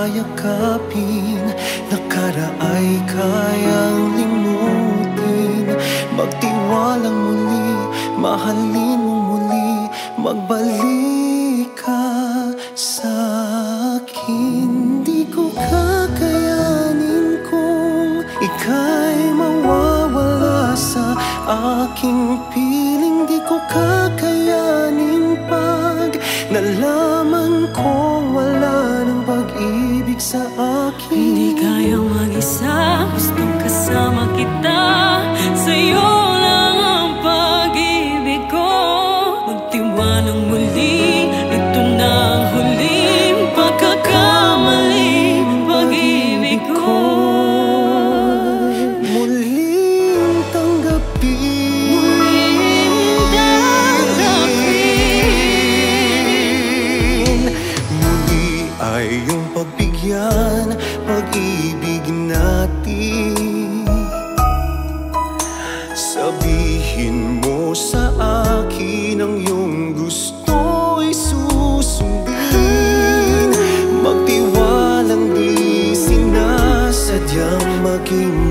yakapin, nakaraay kayang limutin. Magtiwalang muli, mahalin mo muli, magbalik ka sa'kin. Di ko kakayanin kung ika'y mawawala sa aking piling. Di ko kakayanin pag nalaman kong wala ng pag-ibig sa akin. Hindi kayang mag-isa, gustong kasama kita. Sa'yo lang ang pag-ibig ko. Magtiwalang muli, ito na ang huling pagkakamali. Pag-ibig ko muling tanggapin, muli ay iyong pagbigyan pag-ibig natin. Sabihin mo sa akin ang iyong gusto'y susundin. Magtiwalang di sinasadyang maging